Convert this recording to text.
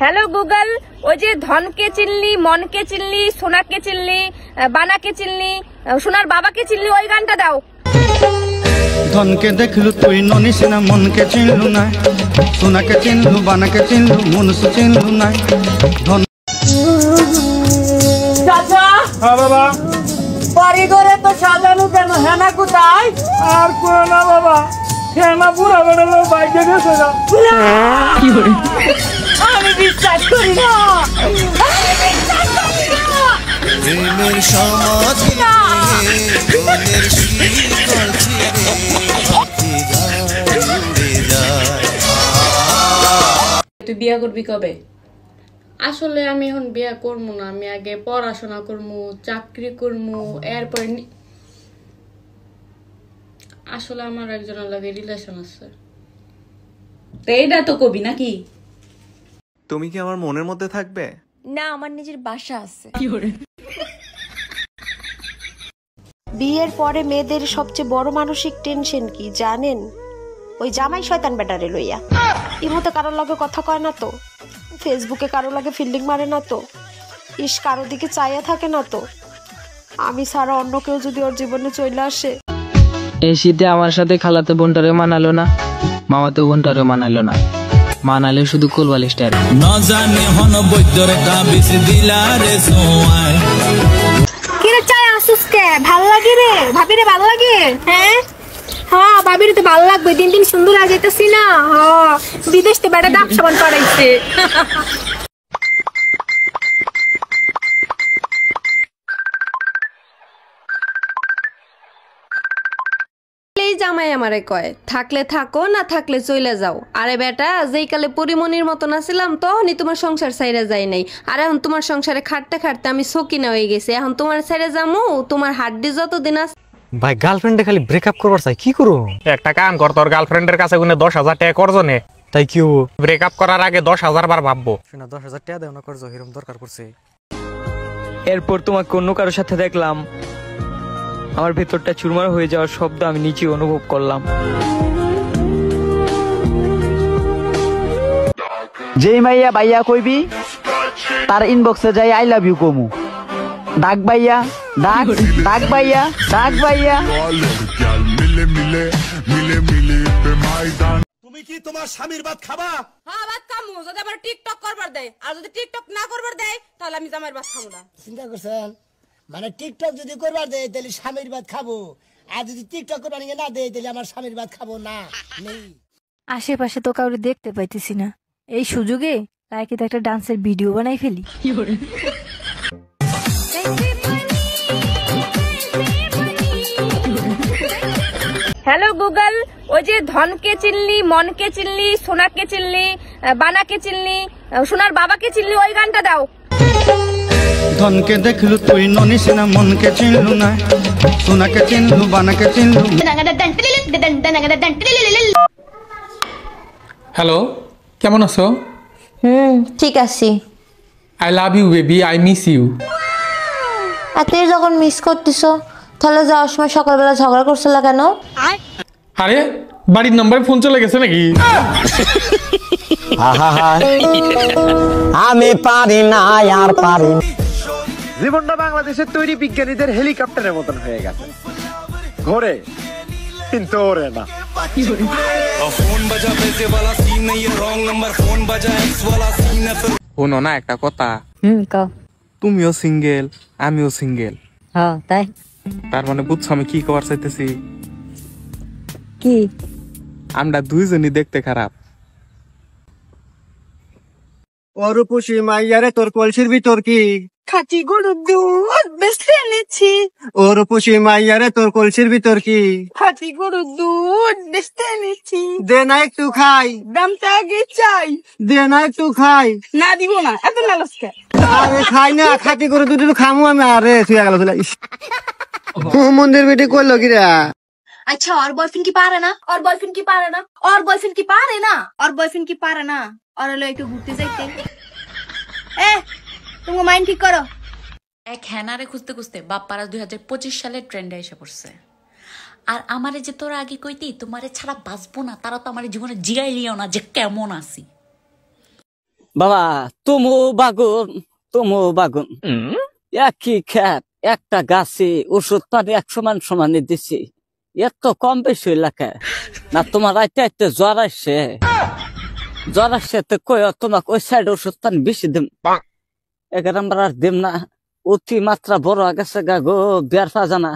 Hello Google, ওই যে ধনকে চিনলি, মনকে চিনলি, সোনাকে চিনলি, বানাকে চিনলি, সোনার বাবাকে চিনলি, ওই গানটা দাও। ধনকে দেখলু তুই ননিস না, মনকে চিনলু না, সোনাকে চিনলু, বানাকে চিনলু, মনুষ চিনলু না। ধন চাচা। হ্যাঁ বাবা। বাড়ি ঘরে তো সাজানো কেন, হেনা কোথায়? আর কোন না বাবা, হেনা পুরা বেড়ালো বাইকে গেছে না। আমি বিশ্বাস করি না। প্রেমের সমাধি মনের শীতল ছিঁড়ে পাখি গায়ে উড়ে যায়। তুই বিয়া করবি কবে? আসলে আমি এখন বিয়া করবো না, আমি আগে পড়াশোনা করবো, চাকরি করবো, এরপরে আসলে আমার একজনের লাগে রিলেশন আছে। এইটা তো কবি নাকি? তুমি কি আমার মনের মধ্যে থাকবে? না, আমার নিজের বাসা আছে। বিয়ের পরে মেয়েদের সবচেয়ে বড় মানসিক টেনশন কি জানেন? ওই জামাই শয়তান বেটারে লইয়া। ইমতে কারোর লগে কথা কয় না তো, ফেসবুকে কারোর লগে ফিল্ডিং মারে না তো, ইস কারো দিকে চাইয়া থাকে না তো। আমি ছাড়া অন্য কেউ যদি ওর জীবনে চলে আসে। এই শীতে আমার সাথে খালাতে বোনটারে মানালো না, মামাতে বোনটারে মানালো না, মানালে শুধু কোলবালিশটা। না জানে হন বৈদ্যর তাবিজ দিলা রে সোয়ায়। কিরে চাই আসুস কে? ভাল লাগে রে ভাবি রে, ভাল লাগে? হ্যাঁ হ্যাঁ, ভাবির তো ভাল লাগবে, দিন দিন সুন্দর হয়ে যাইতেছি না। হ্যাঁ, বিদেশ থেকে বেটা দাপ সাবান করাইছে। জামাই আমারে কয় থাকলে থাকো, না থাকলে চলে যাও। আরে বেটা, যেই কালে পরিমনির মতন আছিলাম তখনই তোমার সংসার ছাইরা যায় নাই, আর এখন তোমার সংসারে খাটতে খাটতে আমি সকিনা হয়ে গেছি। এখন তোমার ছাইরা যামু, তোমার হাড্ডি যতদিন আছে। ভাই গার্লফ্রেন্ডে খালি ব্রেকআপ করবার চাই, কি করো? একটা কাম কর, তোর গার্লফ্রেন্ডের কাছে 10,000 টাকা করছো নে, তাই কি হবো? ব্রেকআপ করার আগে 10,000 বার ভাববো। 10,000 টাকা দেও না, করছো এরকম দরকার পড়ছে। এরপর তোমাকে অন্য কারোর সাথে দেখলাম, আমার ভেতরটা চুরমার হয়ে যাওয়ার শব্দ আমি নিচে অনুভব করলাম। যেই মাইয়া ভাইয়া কইবি তার ইনবক্সে যাই আই লাভ ইউ কমু। ডাক ভাইয়া, ডাক ডাক ভাইয়া, ডাক ভাইয়া। তুমি কি তোমার স্বামীর ভাত খাবা? হ্যাঁ, ভাত খামু, যদি আবার টিকটক করবার দেয়। আর যদি টিকটক না করবার দেয় তাহলে আমি জামাইয়ের ভাত খাবো না। চিন্তা করছেন? মানে টিকটক যদি করবার দেয় তাহলে স্বামীর ভাত খাবো, আর যদি টিকটক করবার না দেয় তাহলে আমার স্বামীর ভাত খাবো না। নেই আশেপাশে তো কাউরে দেখতে পাইতেছি না, এই সুযোগে লাইকে তো একটা ডান্সের ভিডিও বানাই ফেলি। হ্যালো গুগল, ওই যে ধনকে চিনলি, মনকে চিনলি, সোনাকে চিনলি, বানাকে চিনলি, সোনার বাবাকে চিনলি, ওই গানটা দাও। ধনকে দেখলু তুই ননিস না, মনকে চিনলু না, সোনাকে চিনলু, বানাকে চিনলু। হ্যালো, কেমন আছো? ঠিক আছে। I love you baby, I miss you. আপনি যখন মিস করতেছো তাহলে যাওয়ার সময় সকালবেলা ঝগড়া করছিল কেন? আরে বাড়ির নাম্বারে ফোন চলে গেছে নাকি? আমি পারি না, আর পারি। জীবনটা বাংলাদেশের তৈরি বিজ্ঞানীদের হেলিকপ্টারের মতন হয়ে গেছে, ঘোরে কিন্তু ওরে না। শোনো না একটা কথা, তুমিও সিঙ্গেল, আমিও সিঙ্গেল। হ্যাঁ তাই? তার মানে বুঝছো আমি কি করার চাইতেছি? কি? আমরা দুইজনই দেখতে খারাপ। অরূপসী মাইয়ারে তোর কলসির ভিতর কি খাঁটি গরুর দুধ বেচতে এনেছি। অরূপসী মাইয়ারে তোর কলসির ভিতর কি খাঁটি গরুর দুধ বেচতে এনেছি। দে না একটু খাই, দামটা আগে চাই। দে না একটু খাই। না দিব না, এত লালস কে? আরে খাই না, খাটি করে দুটো খামু আমি। আরে শুয়ে গেল মন্দির বেটি করলো কিরা? আচ্ছা, ওর বয়ফ্রেন্ড কি পারে না? ওর বয়ফ্রেন্ড কি পারে না? ওর বয়ফ্রেন্ড কি পারে না? ওর বয়ফ্রেন্ড কি পারে না? ওর হলো একটু ঘুরতে যাইতে। তুমি মাইন্ড ঠিক করো। এক হ্যানারে খুঁজতে খুঁজতে বাপ্পারা 2025 সালের ট্রেন্ডে এসে পড়ছে। আর আমারে যে তোরা আগে কইতি তোমারে ছাড়া বাঁচবো না, তারা তো আমার জীবনে জিগাইলিও না যে কেমন আছি। বাবা তুমু বাগুন একই খ্যাত একটা গাছে ওষুধ পানি 100 মান সমানে দিছি এত কম বেশি এলাকা না তোমার আইতে জ্বর আসছে তো কই তোমাকে ওই সাইড ওষুধ পানি বেশি দিম এগার আমরা আর দিম না অতি মাত্রা বড় গেছে গা গো বিয়ার ফাজানা